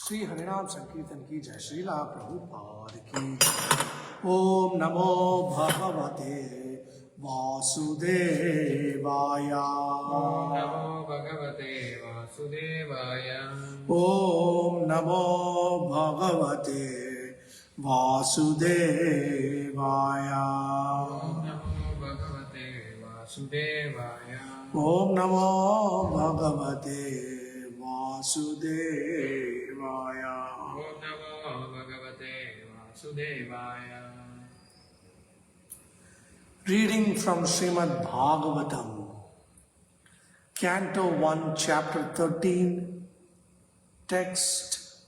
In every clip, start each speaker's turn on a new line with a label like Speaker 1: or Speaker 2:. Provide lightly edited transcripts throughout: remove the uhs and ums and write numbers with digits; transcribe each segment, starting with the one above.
Speaker 1: श्री हरिनाम संकीर्तन की जय। श्रीला प्रभुपाद की जय। ओम नमो भगवते वासुदेवाय।
Speaker 2: ओम नमो भगवते वासुदेवाय।
Speaker 1: ओम नमो भगवते वासुदेवाय।
Speaker 2: ओम नमो भगवते वासुदेवाय।
Speaker 1: ओम नमो भगवते वासुदेवाय।
Speaker 2: ओम नमो भगवते वासुदेवाय।
Speaker 1: Reading from Shrimadbhagavatam, Canto 1, Chapter 13, text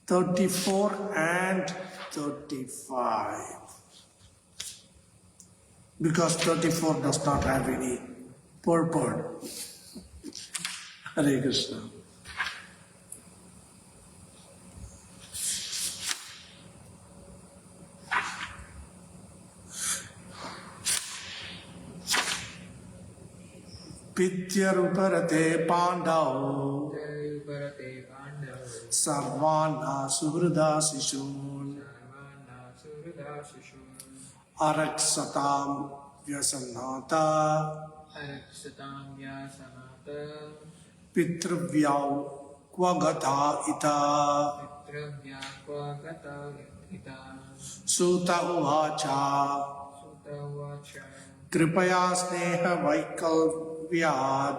Speaker 1: 34 and 35. Because 34 does not have any purport. Hare Krishna. Pityaruparate Pandao Sarvana Suhrida Sishun Araksatam Vyasanata Pitruvyau Kvagata Ita Suta Uvacha Kripaya Sneha Vaikalvyad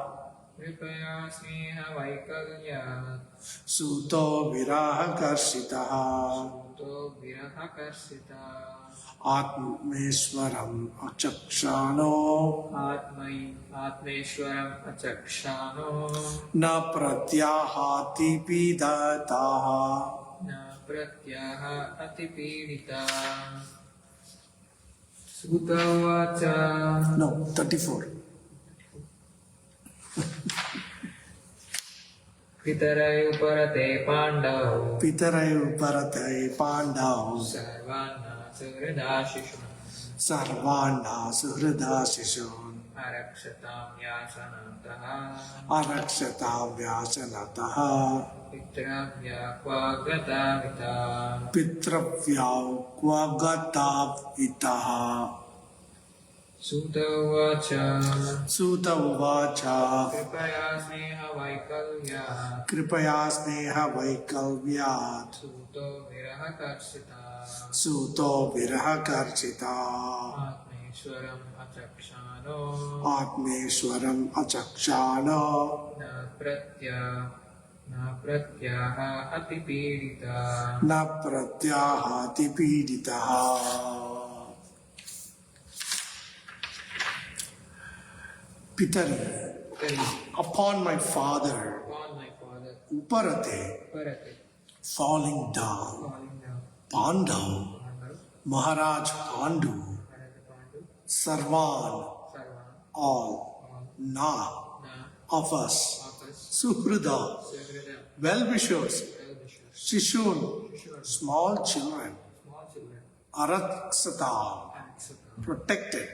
Speaker 1: Suto Viraha Karshitaha Atmeswaram Achakshano Na Pratyahati Pidataha No, 34.
Speaker 2: Pitaray uparate pandau
Speaker 1: Sarvana Suhrida Shishun Araksatam Vyasanataha Pitravyau Kvagata Itaha
Speaker 2: Suta
Speaker 1: Uvacha
Speaker 2: Kripaya sneha vaikalya
Speaker 1: Kripaya Sneha Vaikalvyat Suto Viraha Karchita Atmeswaram Achakshano
Speaker 2: Na pratyaha
Speaker 1: Pratyahati Piditaha Pitari, upon my father, Uparate, falling down, Pandav, Maharaj Pandu, Sarvan, all, Na, of us, Suhrida, well-wishers, Shishun, small children, Araksata, protected,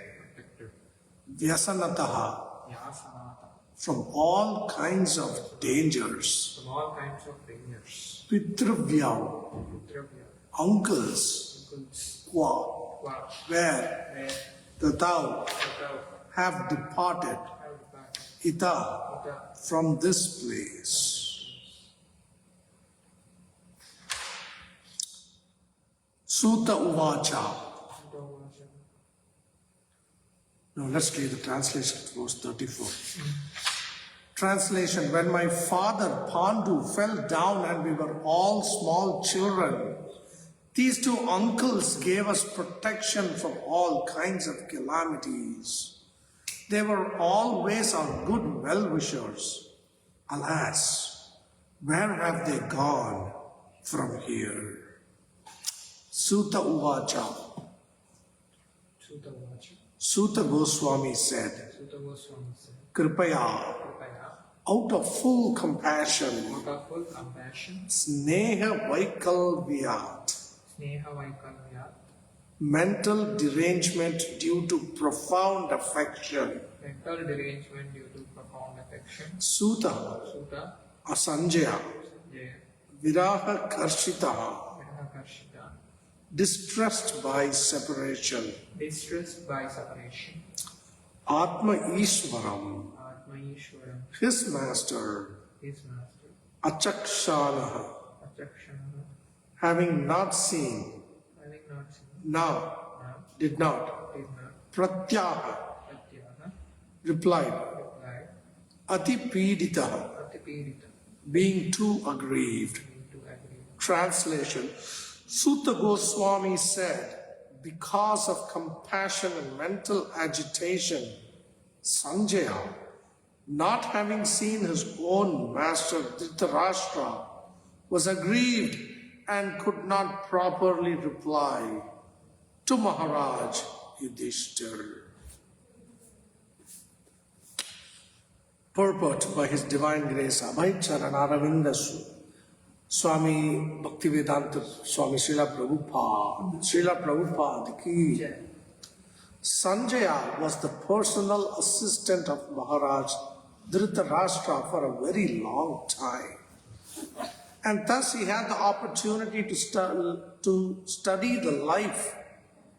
Speaker 1: Vyasanataha, from all kinds of dangers. Pitruvyau, uncles, where the thou have departed, ita, from this place. Suta Uvacha. Now let's read the translation, verse 34. Translation: when my father Pandu fell down and we were all small children, these two uncles gave us protection from all kinds of calamities. They were always our good well-wishers. Alas, where have they gone from here? Suta Uvacha. Suta Goswami said, Kripaya, out of full compassion, Sneha Vaikalvyat, mental derangement due to profound affection, Suta, Asanjaya, Viraha Karshitaha, distressed by separation, Atma Ishwaram, his master, Achakshanaha, having not seen, now, did not, Pratyaha, replied, Atipiditaha, being too aggrieved. Translation: Suta Goswami said, because of compassion and mental agitation, Sanjaya, not having seen his own master Dhritarashtra, was aggrieved and could not properly reply to Maharaj Yudhishthira. Purport by His Divine Grace, Abhay Charanaravinda Swami Bhaktivedanta Swami Srila Prabhupada ki. Sanjaya was the personal assistant of Maharaj Dhritarashtra for a very long time. And thus he had the opportunity to study the life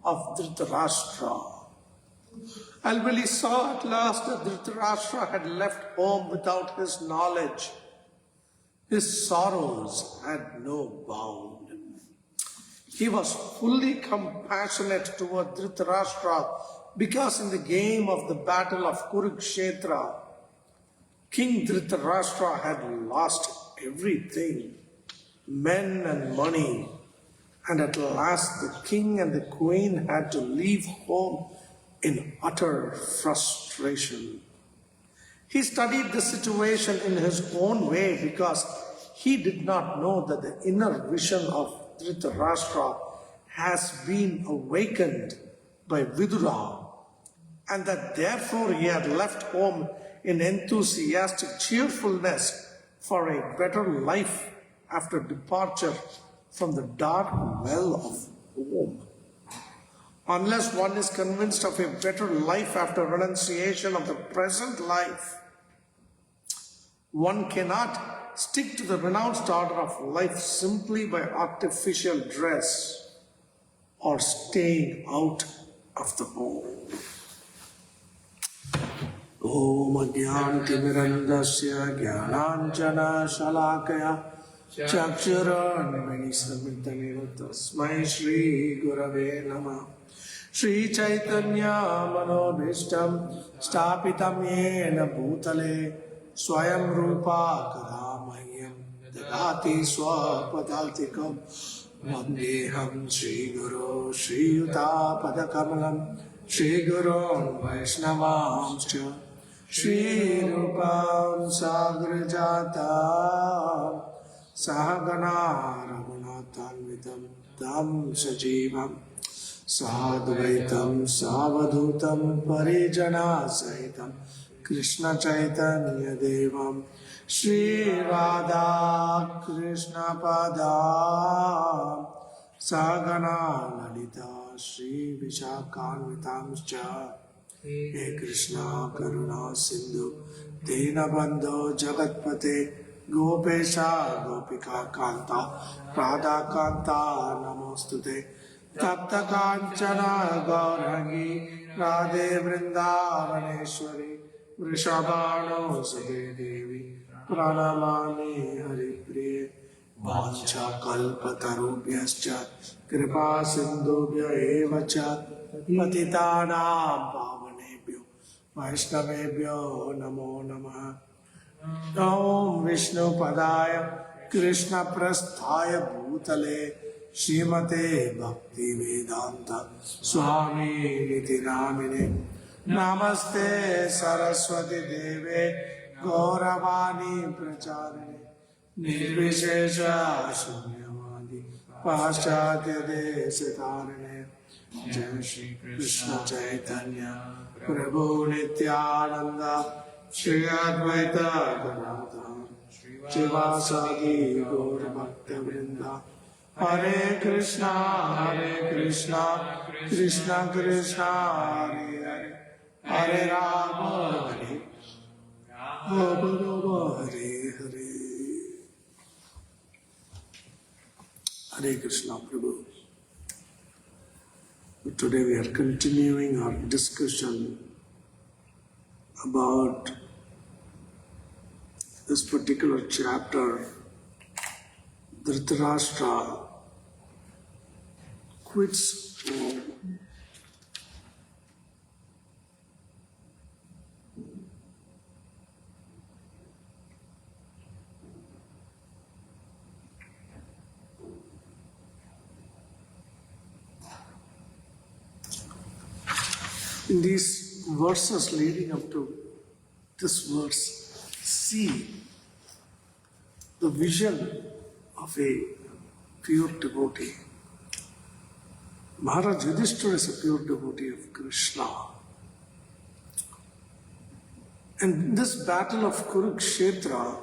Speaker 1: of Dhritarashtra. And when he saw at last that Dhritarashtra had left home without his knowledge, his sorrows had no bound. He was fully compassionate toward Dhritarashtra because in the game of the battle of Kurukshetra, King Dhritarashtra had lost everything, men and money, and at last the king and the queen had to leave home in utter frustration. He studied the situation in his own way because he did not know that the inner vision of Dhritarashtra has been awakened by Vidura, and that therefore he had left home in enthusiastic cheerfulness for a better life after departure from the dark well of home. Unless one is convinced of a better life after renunciation of the present life, one cannot stick to the renounced order of life simply by artificial dress or staying out of the home. Om Ajnantimirandasya Jnananjana Shalakaya Chakshurunmilitameva Tasmai Shri Gurave Namah. Shri Chaitanya Manobhishtam Stapitam Yena Bhutale Swayam Rupa Kadamahyam Dadati Swapadaltikam Vandeham Shri Guru Shri Yuta Padakamalam Shri Guru Vaishnavamscha Shri Rupam Sagrajata Sahagana Raghunathanvitam Tam Sajivam Sadvaitam Savadhutam Parijana Sahitam Krishna Chaitanya Devam Shri Radha Krishna Pada Sagana Lalita Shri Vishakhanvitamscha He Krishna Karuna Sindhu Dinabandho Jagatpate Gopesha Gopika Kanta Radha Kanta Namostute Tapta Kanchana Gaurangi Radhe Vrindavaneshwari Vrishabhano Sade Devi Pranamami Haripriye Vancha Kalpatarubhyascha Kripa Sindhubhya Evacha Patitanam Pavanebhyo Vaishnavebhyo Namo Namaha. Om Vishnu Padaya Krishna Prasthaya Bhutale Shrimate Bhakti Vedanta Swami Niti Namine Namaste Saraswati Deve Gauravani Pracharine Nirvishesha Shunyavadi Paschatya Desitarine Jai Shri Krishna Chaitanya Prabhu Nityananda Shri Advaita Gadadhar Shivasadi Gaura Bhakta Vrinda Hare Krishna Krishna Krishna Hare Hare Hare Rama Rama Hare Hare. Hare Krishna Prabhu. Today we are continuing our discussion about this particular chapter. Dhritarashtra quits home. In these verses leading up to this verse, see the vision of a pure devotee. Maharaj Yudhishthira is a pure devotee of Krishna. And this battle of Kurukshetra,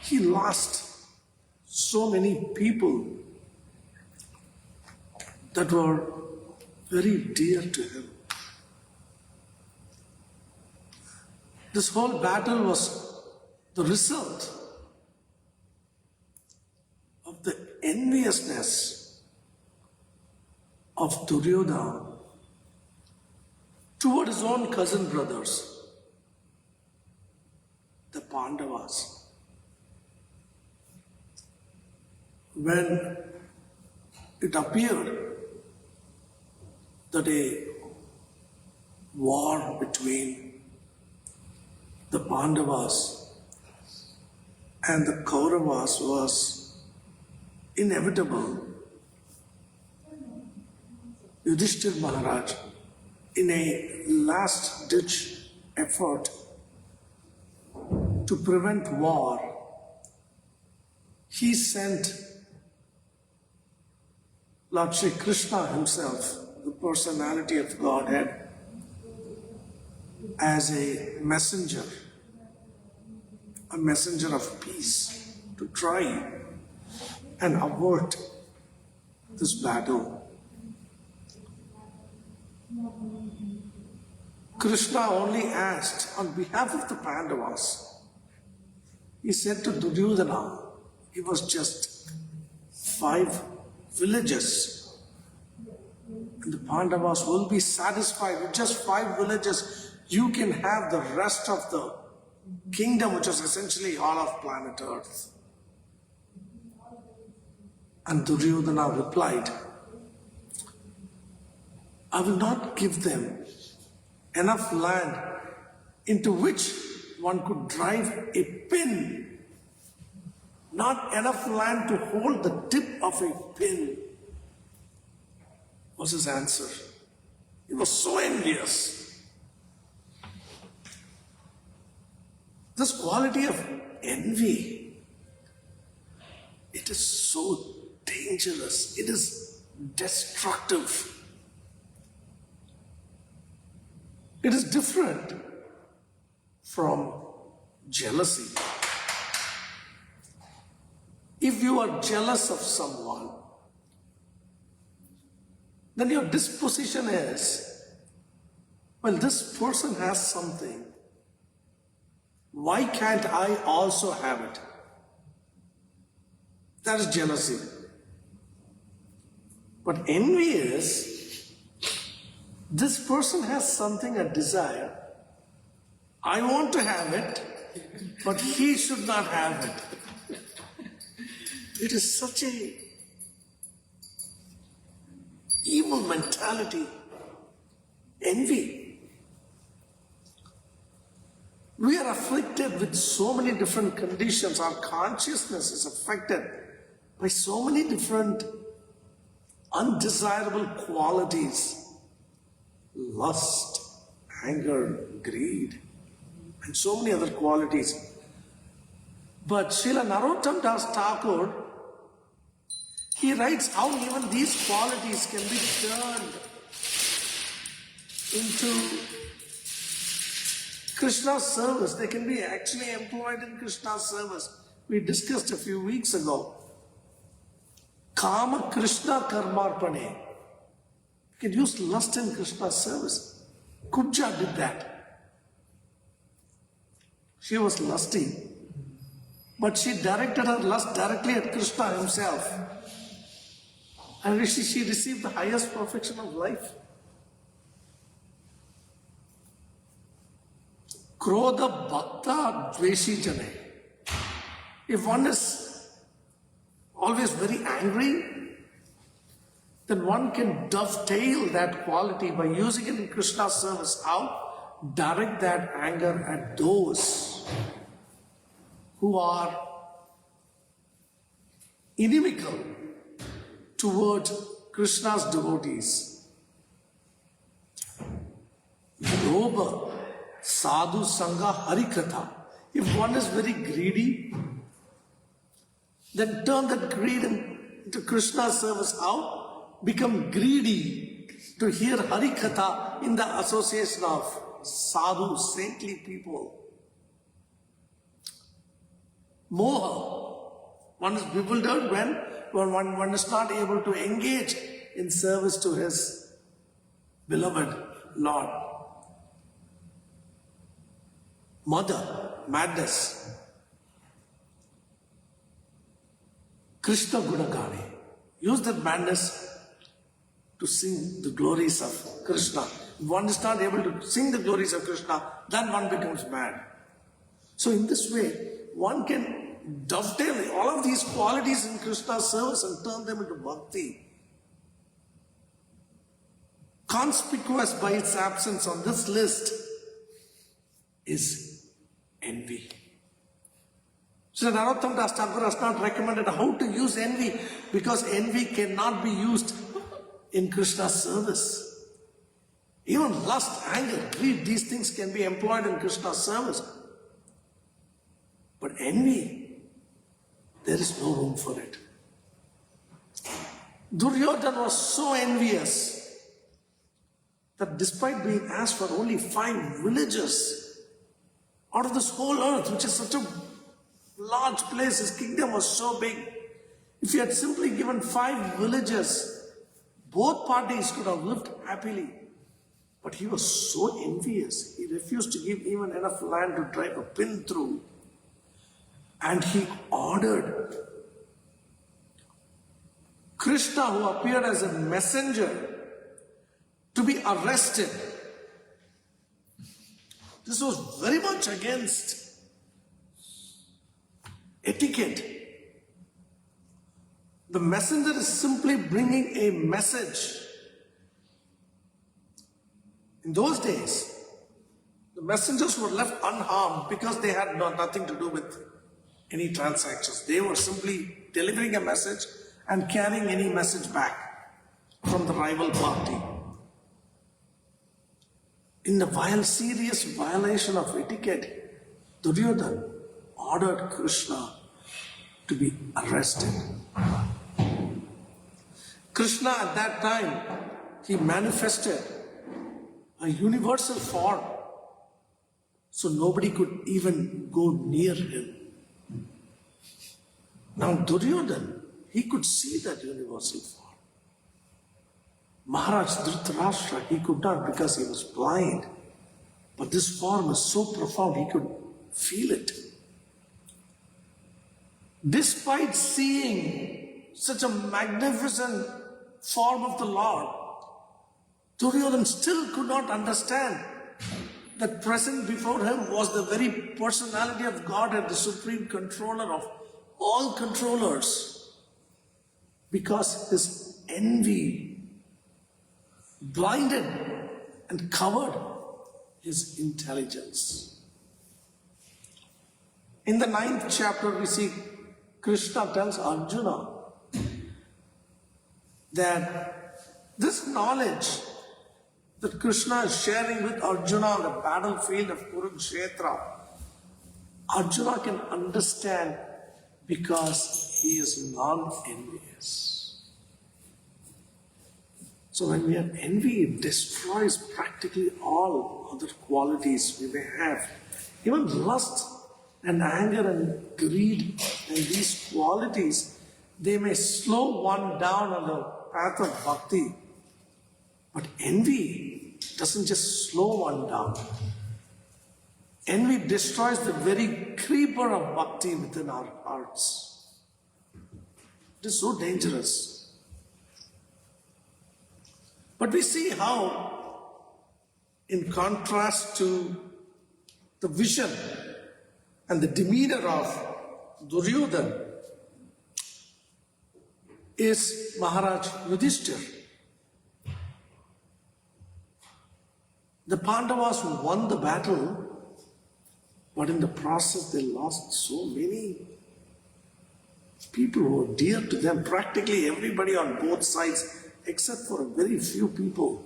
Speaker 1: he lost so many people that were very dear to him. This whole battle was the result of the enviousness of Duryodhana toward his own cousin brothers, the Pandavas. When it appeared that a war between the Pandavas and the Kauravas was inevitable, Yudhishthira Maharaj, in a last-ditch effort to prevent war, he sent Lord Shri Krishna himself, the personality of Godhead, as a messenger of peace, to try and avert this battle. Krishna only asked on behalf of the Pandavas. He said to Duryodhana, he was just 5 villages. And the Pandavas will be satisfied with just 5 villages. You can have the rest of the kingdom, which is essentially all of planet Earth. And Duryodhana replied, I will not give them enough land into which one could drive a pin. Not enough land to hold the tip of a pin, was his answer. He was so envious. This quality of envy, it is so dangerous. It is destructive. It is different from jealousy. If you are jealous of someone, then your disposition is, well, this person has something. Why can't I also have it? That is jealousy. But envy is, this person has something, a desire. I want to have it, but he should not have it. It is such a evil mentality. Envy. We are afflicted with so many different conditions. Our consciousness is affected by so many different undesirable qualities. Lust, anger, greed, and so many other qualities. But Srila Narottam Das Thakur, he writes how even these qualities can be turned into Krishna's service. They can be actually employed in Krishna's service. We discussed a few weeks ago. Kama Krishna Karmarpane. You can use lust in Krishna's service. Kubja did that. She was lusty, but she directed her lust directly at Krishna himself. And she received the highest perfection of life. Krodha bhakta dveshi jane. If one is always very angry, then one can dovetail that quality by using it in Krishna's service. How? Direct that anger at those who are inimical toward Krishna's devotees. Loba, sadhu sangha harikatha. If one is very greedy, then turn that greed into Krishna's service. How? Become greedy to hear harikatha in the association of sadhu, saintly people. Moha. One is bewildered when one is not able to engage in service to his beloved Lord. Mother, madness. Krishna Gunagani. Use that madness to sing the glories of Krishna. If one is not able to sing the glories of Krishna, then one becomes mad. So in this way, one can dovetail all of these qualities in Krishna's service and turn them into bhakti. Conspicuous by its absence on this list is envy. So Narottam Das Thakur has not recommended how to use envy, because envy cannot be used in Krishna's service. Even lust, anger, greed, these things can be employed in Krishna's service. But envy, there is no room for it. Duryodhana was so envious that despite being asked for only 5 villages out of this whole earth, which is such a large place, his kingdom was so big. If he had simply given 5 villages, both parties could have lived happily. But he was so envious, he refused to give even enough land to drive a pin through. And he ordered Krishna, who appeared as a messenger, to be arrested. This was very much against etiquette. The messenger is simply bringing a message. In those days, the messengers were left unharmed because they had nothing to do with any transactions. They were simply delivering a message and carrying any message back from the rival party. In the serious violation of etiquette, Duryodhana ordered Krishna to be arrested. Krishna at that time, he manifested a universal form, so nobody could even go near him. Now Duryodhana, he could see that universal form. Maharaj Dhritarashtra, he could not because he was blind. But this form is so profound, he could feel it. Despite seeing such a magnificent form of the Lord, Duryodhana still could not understand that present before him was the very personality of God and the supreme controller of all controllers, because his envy blinded and covered his intelligence. In the 9th chapter, we see Krishna tells Arjuna that this knowledge that Krishna is sharing with Arjuna on the battlefield of Kurukshetra, Arjuna can understand because he is non-envious. So when we have envy, it destroys practically all other qualities we may have. Even lust and anger and greed and these qualities, they may slow one down on the path of bhakti. But envy doesn't just slow one down. Envy destroys the very creeper of bhakti within our hearts. It is so dangerous. But we see how, in contrast to the vision and the demeanor of Duryodhana, is Maharaj Yudhishthira. The Pandavas won the battle, but in the process they lost so many people who were dear to them, practically everybody on both sides, except for a very few people.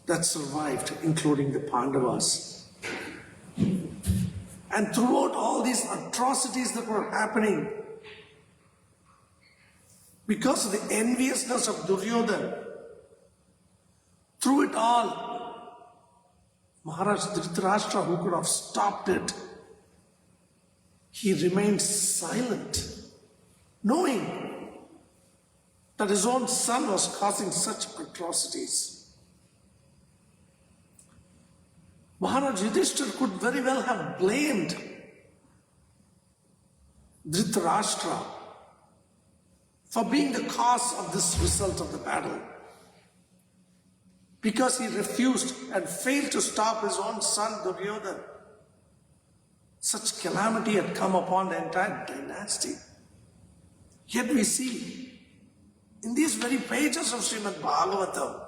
Speaker 1: that survived, including the Pandavas. And throughout all these atrocities that were happening, because of the enviousness of Duryodhana, through it all, Maharaj Dhritarashtra, who could have stopped it, he remained silent, knowing that his own son was causing such atrocities. Maharaj Yudhishthira could very well have blamed Dhritarashtra for being the cause of this result of the battle, because he refused and failed to stop his own son Duryodhana. Such calamity had come upon the entire dynasty. Yet we see in these very pages of Shrimadbhagavatam,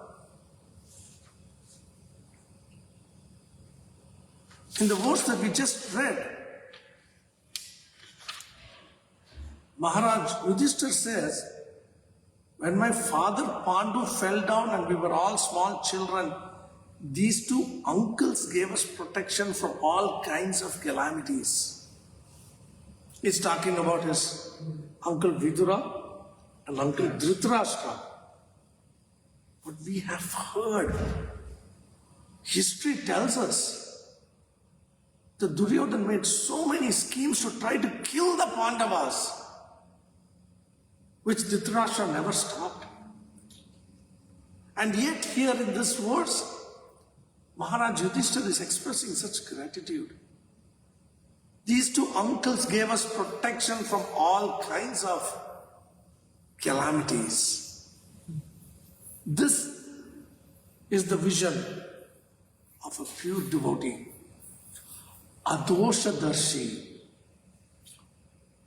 Speaker 1: in the verse that we just read, Maharaj Yudhishthira says, when my father Pandu fell down and we were all small children, these two uncles gave us protection from all kinds of calamities. He's talking about his uncle Vidura and uncle Dhritarashtra. But we have heard, history tells us that Duryodhana made so many schemes to try to kill the Pandavas, which Dhritarashtra never stopped. And yet here in this verse, Maharaj Yudhishthira is expressing such gratitude. These two uncles gave us protection from all kinds of calamities. This is the vision of a pure devotee, Adoshadarshi.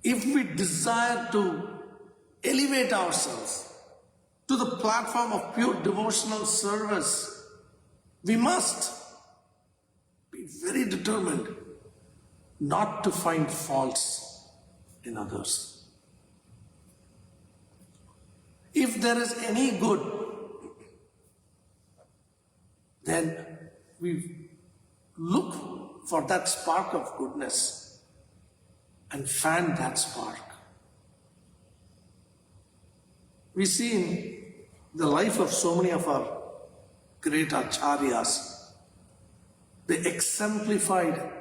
Speaker 1: If we desire to elevate ourselves to the platform of pure devotional service, we must be very determined not to find faults in others. If there is any good, then we look for that spark of goodness and fan that spark. We see in the life of so many of our great acharyas, they exemplified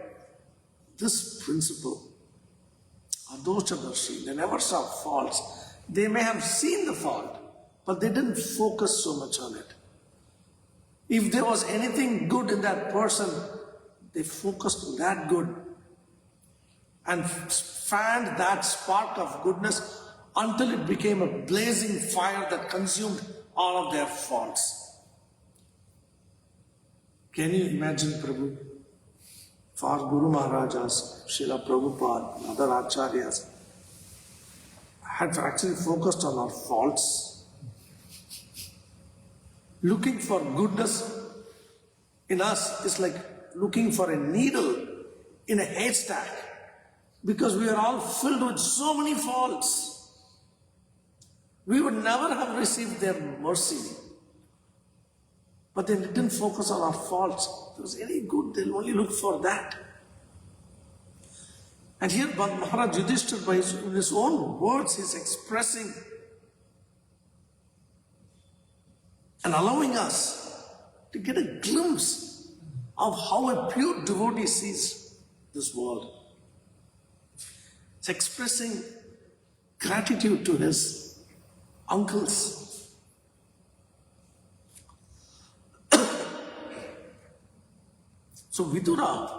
Speaker 1: this principle. Adoshadarshi, they never saw faults. They may have seen the fault, but they didn't focus so much on it. If there was anything good in that person, they focused on that good and fanned that spark of goodness until it became a blazing fire that consumed all of their faults. Can you imagine, Prabhu, for Guru Maharajas, Srila Prabhupada, and other acharyas had actually focused on our faults? Looking for goodness in us is like looking for a needle in a haystack, because we are all filled with so many faults. We would never have received their mercy. But they didn't focus on our faults. If there was any good, they'll only look for that. And here Maharaj Yudhishthira, in his own words, is expressing and allowing us to get a glimpse of how a pure devotee sees this world. It's expressing gratitude to his uncles. So Vidura,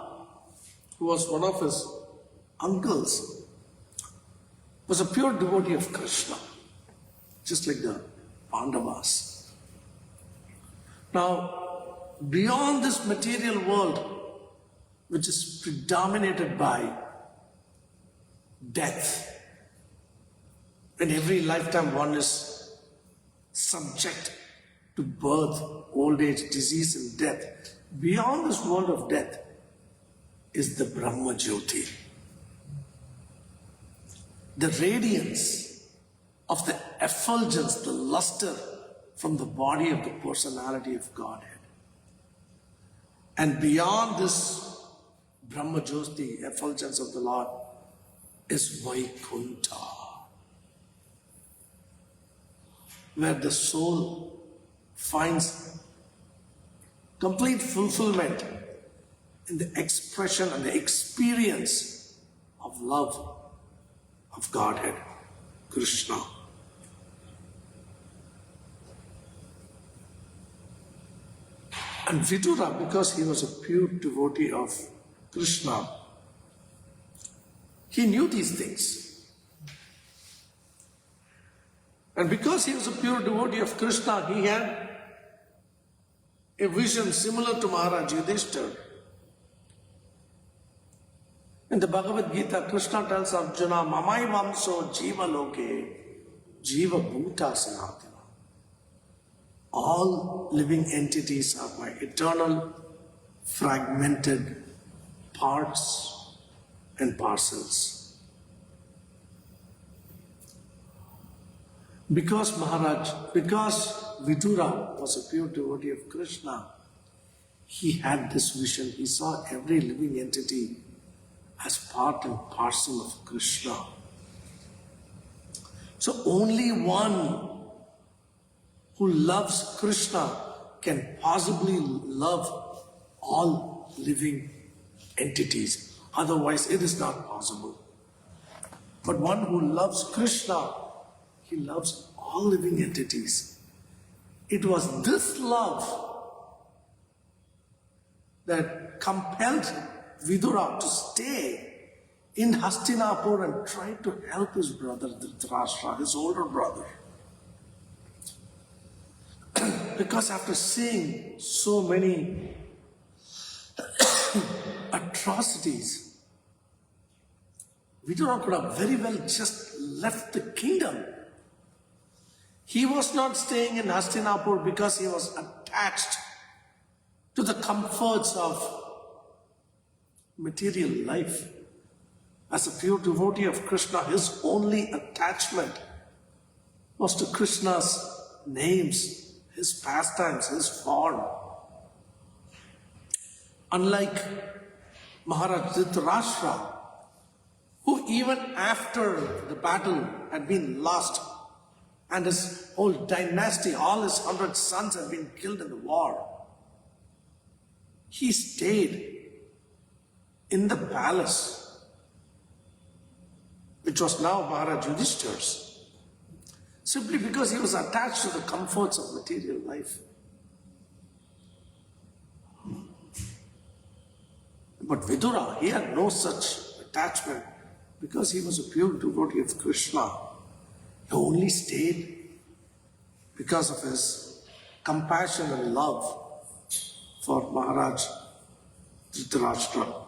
Speaker 1: who was one of his uncles, was a pure devotee of Krishna, just like the Pandavas. Now, beyond this material world, which is predominated by death, in every lifetime one is subject to birth, old age, disease and death. Beyond this world of death is the Brahma Jyoti, the radiance of the effulgence, the luster from the body of the personality of Godhead. And beyond this Brahma Jyoti, effulgence of the Lord, is Vaikuntha, where the soul finds complete fulfillment in the expression and the experience of love of Godhead, Krishna. And Vidura, because he was a pure devotee of Krishna, he knew these things. And because he was a pure devotee of Krishna, he had a vision similar to Maharaj Yudhishthira. In the Bhagavad Gita, Krishna tells Arjuna, Mamai Vamso Jiva Loke Jiva Bhuta Sanatana. All living entities are my eternal, fragmented parts and parcels. Because Vidura was a pure devotee of Krishna, he had this vision. He saw every living entity as part and parcel of Krishna. So only one who loves Krishna can possibly love all living entities. Otherwise, it is not possible. But one who loves Krishna, he loves all living entities. It was this love that compelled Vidura to stay in Hastinapur and try to help his brother Dhritarashtra, his older brother. Because after seeing so many atrocities, Vidura could have very well just left the kingdom. He was not staying in Hastinapur because he was attached to the comforts of material life. As a pure devotee of Krishna, his only attachment was to Krishna's names, his pastimes, his form. Unlike Maharaj Dhritarashtra, who even after the battle had been lost and his whole dynasty, all his 100 sons had been killed in the war, he stayed in the palace, which was now Maharaj Yudhishthira's, simply because he was attached to the comforts of material life. But Vidura, he had no such attachment because he was a pure devotee of Krishna. He only stayed because of his compassion and love for Maharaj Dhritarashtra.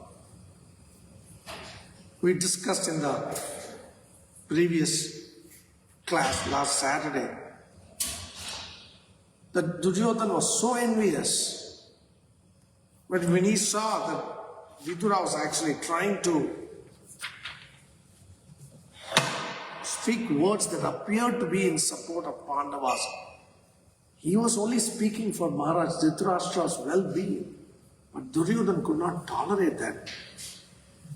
Speaker 1: We discussed in the previous class last Saturday that Duryodhana was so envious, but when he saw that Vidura was actually trying to speak words that appeared to be in support of Pandavas, he was only speaking for Maharaj Dhritarashtra's well-being, but Duryodhana could not tolerate that.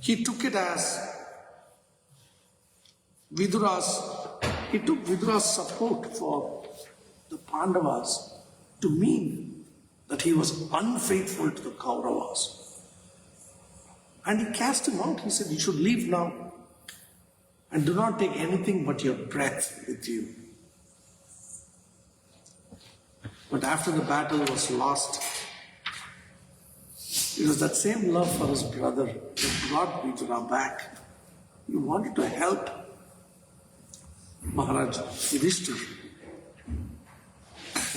Speaker 1: He took it as Vidura's support for the Pandavas to mean that he was unfaithful to the Kauravas. And he cast him out. He said, you should leave now and do not take anything but your breath with you. But after the battle was lost, it was that same love for his brother that brought Vidura back. He wanted to help Maharaj Yudhishthira.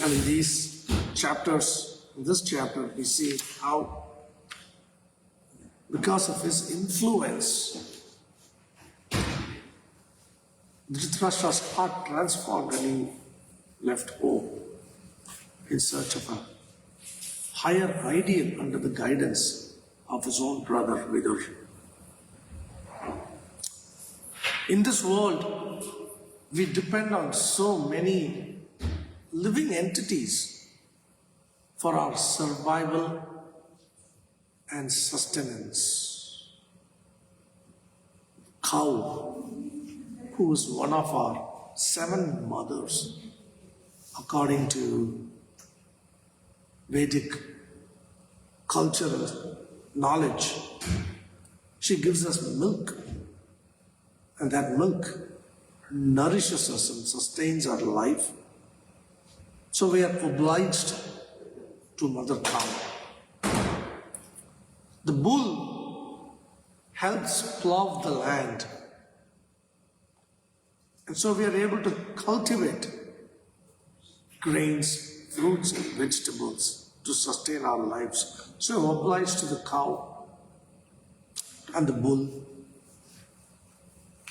Speaker 1: And in these chapters, in this chapter, we see how, because of his influence, Dhritarashtra's heart transformed and he left home in search of a higher ideal under the guidance of his own brother Vidur. In this world, we depend on so many living entities for our survival and sustenance. Cow, who is one of our 7 mothers, according to Vedic cultural knowledge, she gives us milk, and that milk nourishes us and sustains our life. So we are obliged to Mother Cow. The bull helps plow the land, and so we are able to cultivate grains, fruits and vegetables to sustain our lives. So we're obliged to the cow and the bull.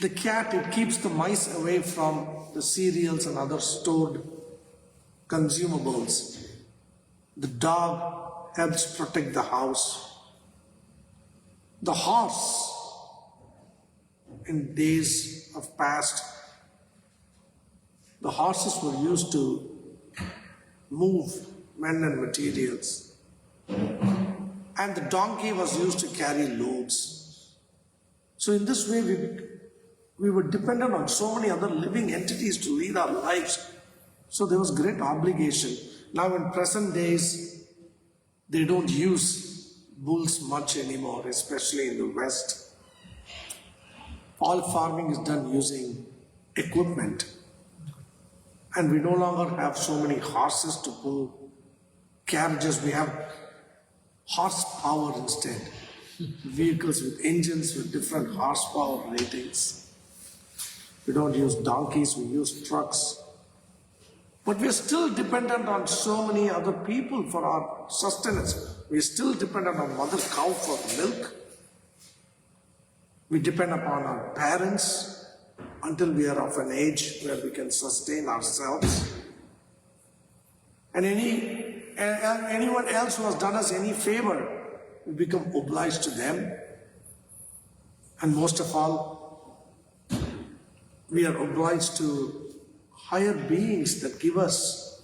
Speaker 1: The cat, it keeps the mice away from the cereals and other stored consumables. The dog helps protect the house. The horse, in days of past, the horses were used to move men and materials. And the donkey was used to carry loads. So in this way, we were dependent on so many other living entities to lead our lives. So there was great obligation. Now in present days, they don't use bulls much anymore, especially in the West. All farming is done using equipment. And we no longer have so many horses to pull carriages. We have horsepower instead. Vehicles with engines with different horsepower ratings. We don't use donkeys, we use trucks. But we're still dependent on so many other people for our sustenance. We're still dependent on Mother Cow for milk. We depend upon our parents until we are of an age where we can sustain ourselves. And anyone else who has done us any favor, we become obliged to them. And most of all, we are obliged to higher beings that give us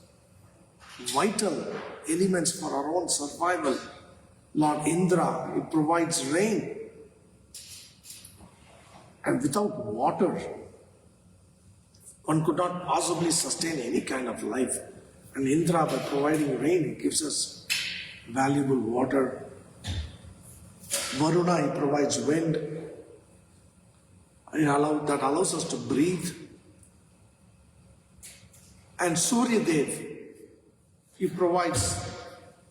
Speaker 1: vital elements for our own survival. Lord Indra, he provides rain. And without water, one could not possibly sustain any kind of life. And Indra, by providing rain, he gives us valuable water. Varuna, he provides wind. That allows us to breathe. And Surya Dev, he provides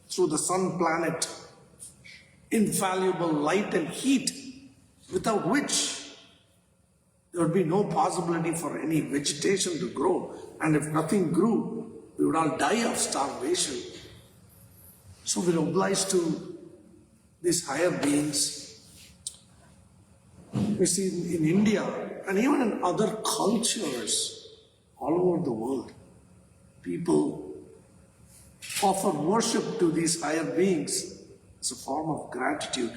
Speaker 1: through the sun planet invaluable light and heat, without which there would be no possibility for any vegetation to grow. And if nothing grew, we would all die of starvation. So we're obliged to these higher beings. We see in India and even in other cultures all over the world, people offer worship to these higher beings as a form of gratitude.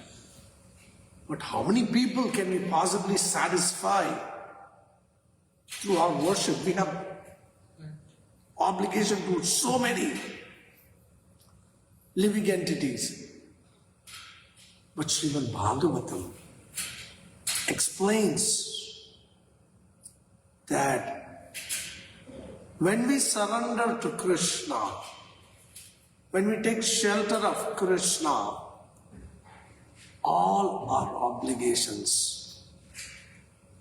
Speaker 1: But how many people can we possibly satisfy through our worship? We have obligation to so many living entities. But Shrimadbhagavatam explains that when we surrender to Krishna, when we take shelter of Krishna, all our obligations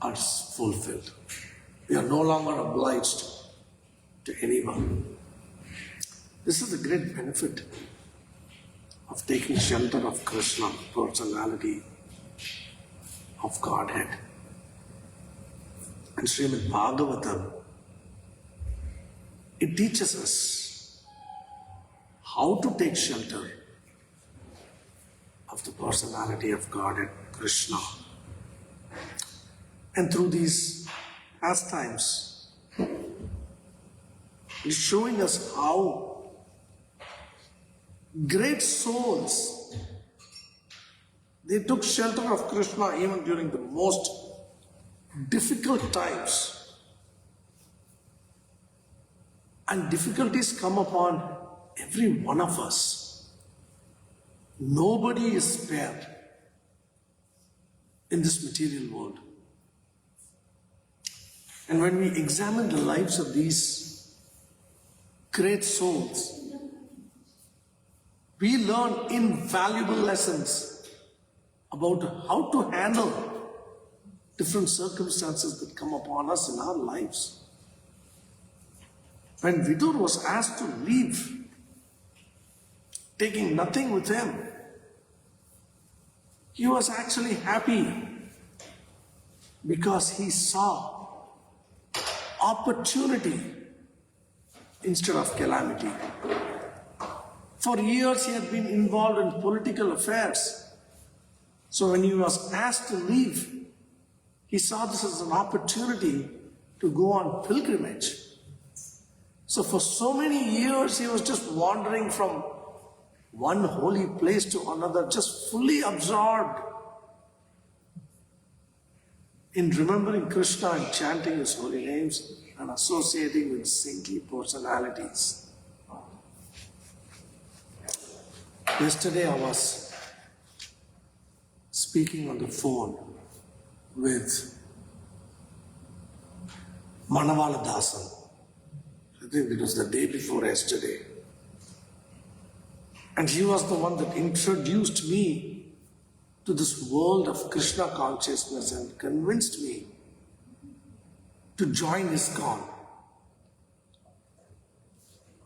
Speaker 1: are fulfilled. We are no longer obliged to anyone. This is the great benefit of taking shelter of Krishna, personality of Godhead. And Shrimadbhagavatam, it teaches us how to take shelter of the personality of Godhead, Krishna. And through these pastimes, it's showing us how great souls, they took shelter of Krishna even during the most difficult times. And difficulties come upon every one of us. Nobody is spared in this material world. And when we examine the lives of these great souls, we learn invaluable lessons about how to handle different circumstances that come upon us in our lives. When Vidur was asked to leave, taking nothing with him, he was actually happy because he saw opportunity instead of calamity. For years he had been involved in political affairs. So when he was asked to leave, he saw this as an opportunity to go on pilgrimage. So for so many years he was just wandering from one holy place to another, just fully absorbed in remembering Krishna and chanting his holy names and associating with saintly personalities. Yesterday I was speaking on the phone with Manavala Dasan. I think it was the day before yesterday. And he was the one that introduced me to this world of Krishna consciousness and convinced me to join ISKCON.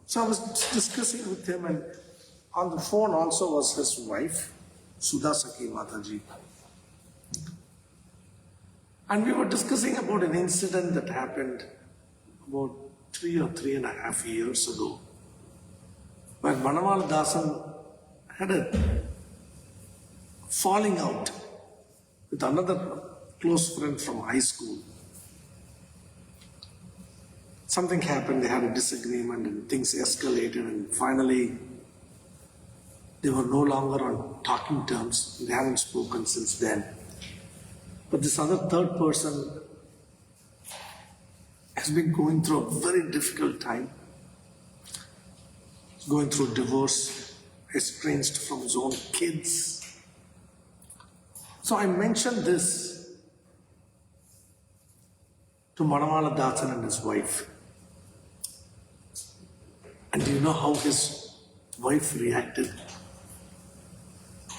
Speaker 1: So I was discussing with him, and on the phone also was his wife, Sudha Saki Mataji. And we were discussing about an incident that happened about 3 or 3.5 years ago, when Manamal Dasan had a falling out with another close friend from high school. Something happened, they had a disagreement and things escalated, and finally they were no longer on talking terms. They haven't spoken since then. But this other third person has been going through a very difficult time. He's going through divorce, estranged from his own kids. So I mentioned this to Manavala Dasan and his wife. And do you know how his wife reacted?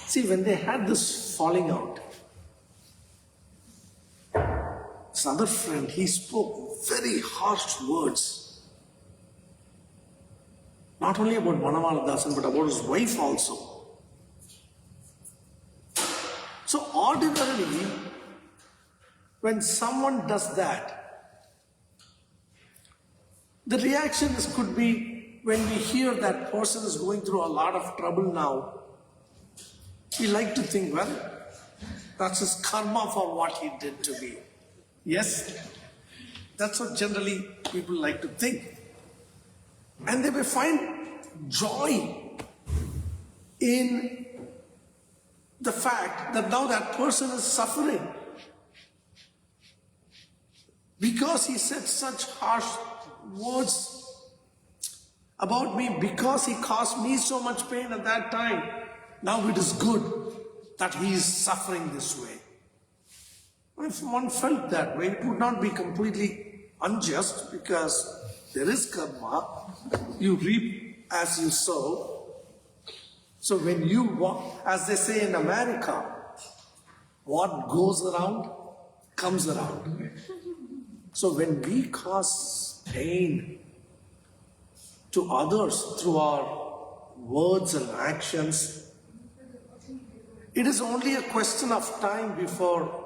Speaker 1: See, when they had this falling out, this other friend, he spoke very harsh words. Not only about Manavala Dasan, but about his wife also. So ordinarily, when someone does that, the reaction could be, when we hear that person is going through a lot of trouble now, we like to think, well, that's his karma for what he did to me. Yes, that's what generally people like to think. And they may find joy in the fact that now that person is suffering because he said such harsh words about me, because he caused me so much pain at that time. Now it is good that he is suffering this way. If one felt that way, it would not be completely unjust, because there is karma. You reap as you sow. So when you walk, as they say in America, what goes around comes around. So when we cause pain to others through our words and actions, it is only a question of time before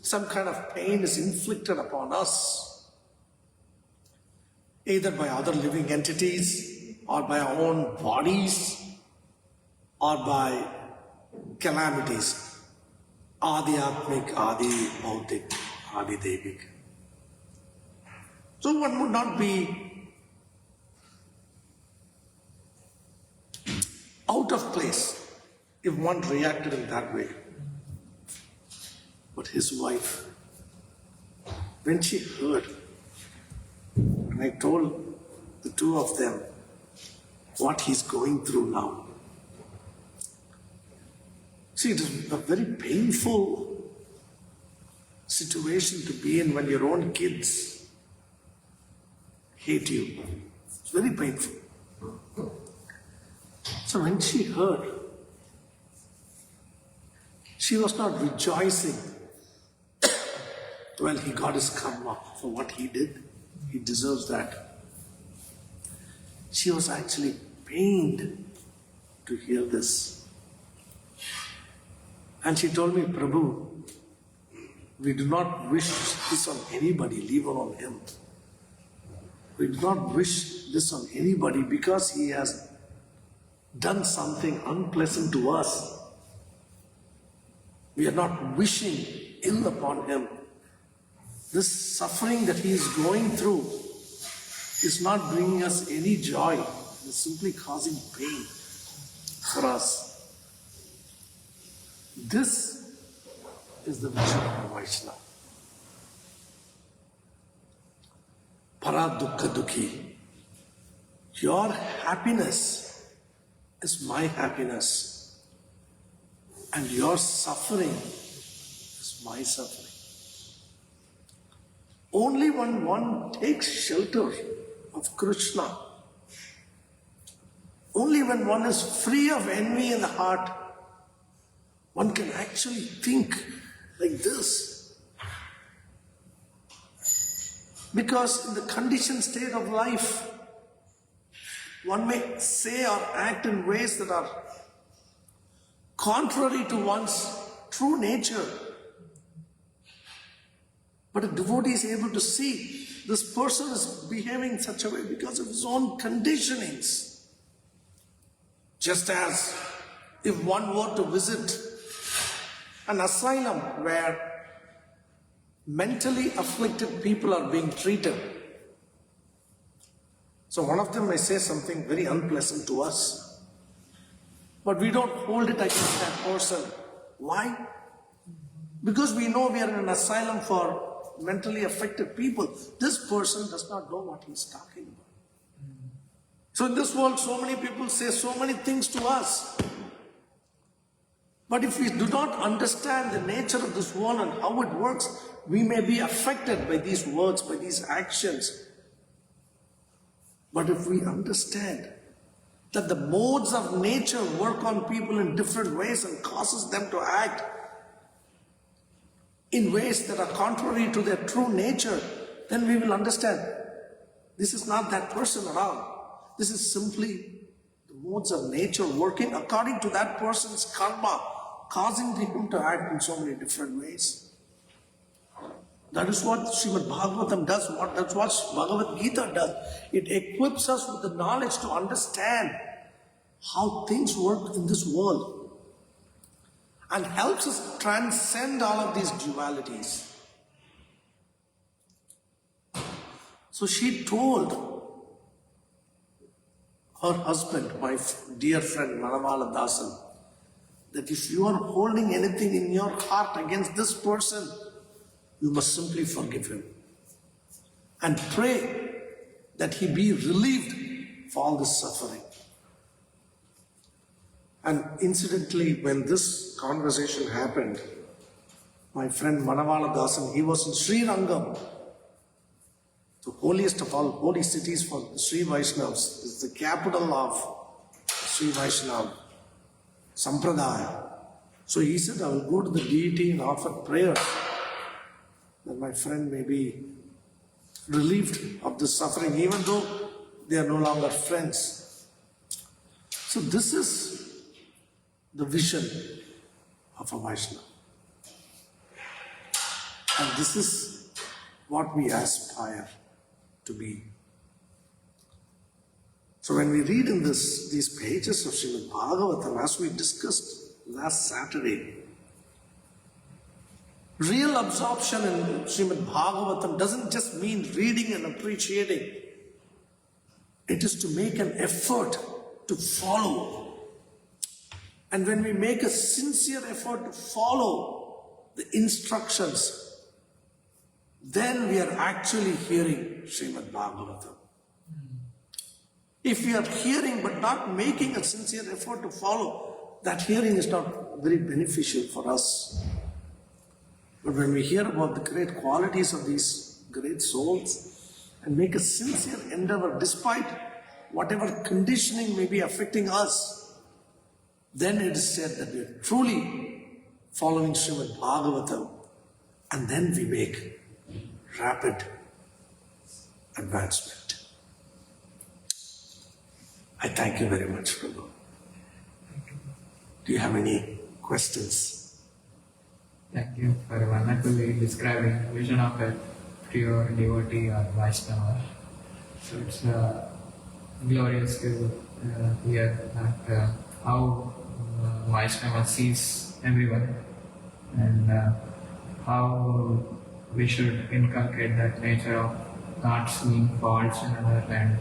Speaker 1: some kind of pain is inflicted upon us, either by other living entities, or by our own bodies, or by calamities. Adi Atmik, Adi Bhautik, Adi Devik. So one would not be out of place if one reacted in that way. But his wife, when she heard, and I told the two of them what he's going through now, See, it is a very painful situation to be in when your own kids hate you. It's very painful. So when she heard, she was not rejoicing. Well, he got his karma for what he did. He deserves that. She was actually pained to hear this. And she told me, Prabhu, we do not wish this on anybody, leave alone him. We do not wish this on anybody because he has done something unpleasant to us. We are not wishing ill upon him. This suffering that he is going through is not bringing us any joy. It is simply causing pain for us. This is the vision of a Vaishnava. Para dukkha dukhi. Your happiness is my happiness, and your suffering is my suffering. Only when one takes shelter of Krishna, only when one is free of envy in the heart, one can actually think like this. Because in the conditioned state of life, one may say or act in ways that are contrary to one's true nature. But a devotee is able to see this person is behaving in such a way because of his own conditionings. Just as if one were to visit an asylum where mentally afflicted people are being treated. So one of them may say something very unpleasant to us, but we don't hold it against that person. Why? Because we know we are in an asylum for mentally affected people. This person does not know what he's talking about. So in this world, so many people say so many things to us. But if we do not understand the nature of this world and how it works, we may be affected by these words, by these actions. But if we understand that the modes of nature work on people in different ways and causes them to act in ways that are contrary to their true nature, then we will understand this is not that person at all. This is simply the modes of nature working according to that person's karma, causing him to act in so many different ways. That is what Shrimadbhagavatam does, that's what Bhagavad Gita does. It equips us with the knowledge to understand how things work in this world and helps us transcend all of these dualities. So she told her husband, my dear friend Manavala Dasan, that if you are holding anything in your heart against this person, you must simply forgive him and pray that he be relieved for all this suffering. And incidentally, when this conversation happened, my friend Manavala Dasan, he was in Sri Rangam, the holiest of all holy cities for the Sri Vaishnavas. It's the capital of Sri Vaishnava Sampradaya. So he said, I will go to the deity and offer prayers that my friend may be relieved of this suffering, even though they are no longer friends. So this is the vision of a Vaishnava. And this is what we aspire to be. So when we read in these pages of Shrimadbhagavatam, as we discussed last Saturday, real absorption in Shrimadbhagavatam doesn't just mean reading and appreciating. It is to make an effort to follow. And when we make a sincere effort to follow the instructions, then we are actually hearing Shrimadbhagavatam. If we are hearing but not making a sincere effort to follow, that hearing is not very beneficial for us. But when we hear about the great qualities of these great souls and make a sincere endeavor despite whatever conditioning may be affecting us, then it is said that we are truly following Shrimadbhagavatam, and then we make rapid advancement. I thank you very much, Prabhu. Do you have any questions?
Speaker 2: Thank you for wonderfully describing the vision of a pure devotee or Vaishnava. So it's glorious to hear that how Vaishnava sees everyone and how we should inculcate that nature of not seeing faults in others and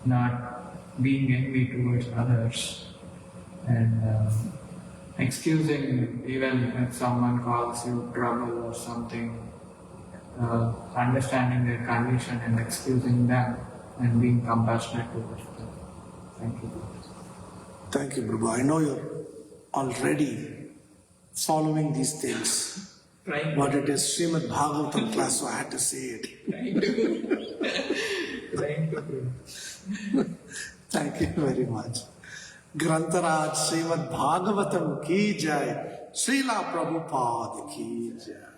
Speaker 2: not being angry towards others and excusing even if someone calls you trouble or something, understanding their condition and excusing them and being compassionate towards them. Thank you.
Speaker 1: Thank you, Prabhu. I know you're already following these things.
Speaker 2: Right.
Speaker 1: But it is Srimad Bhagavatam class, so I had to say it.
Speaker 2: Thank you.
Speaker 1: Thank you very much. Grantaraj Srimad Bhagavatam ki jai. Srila Prabhupada ki jai.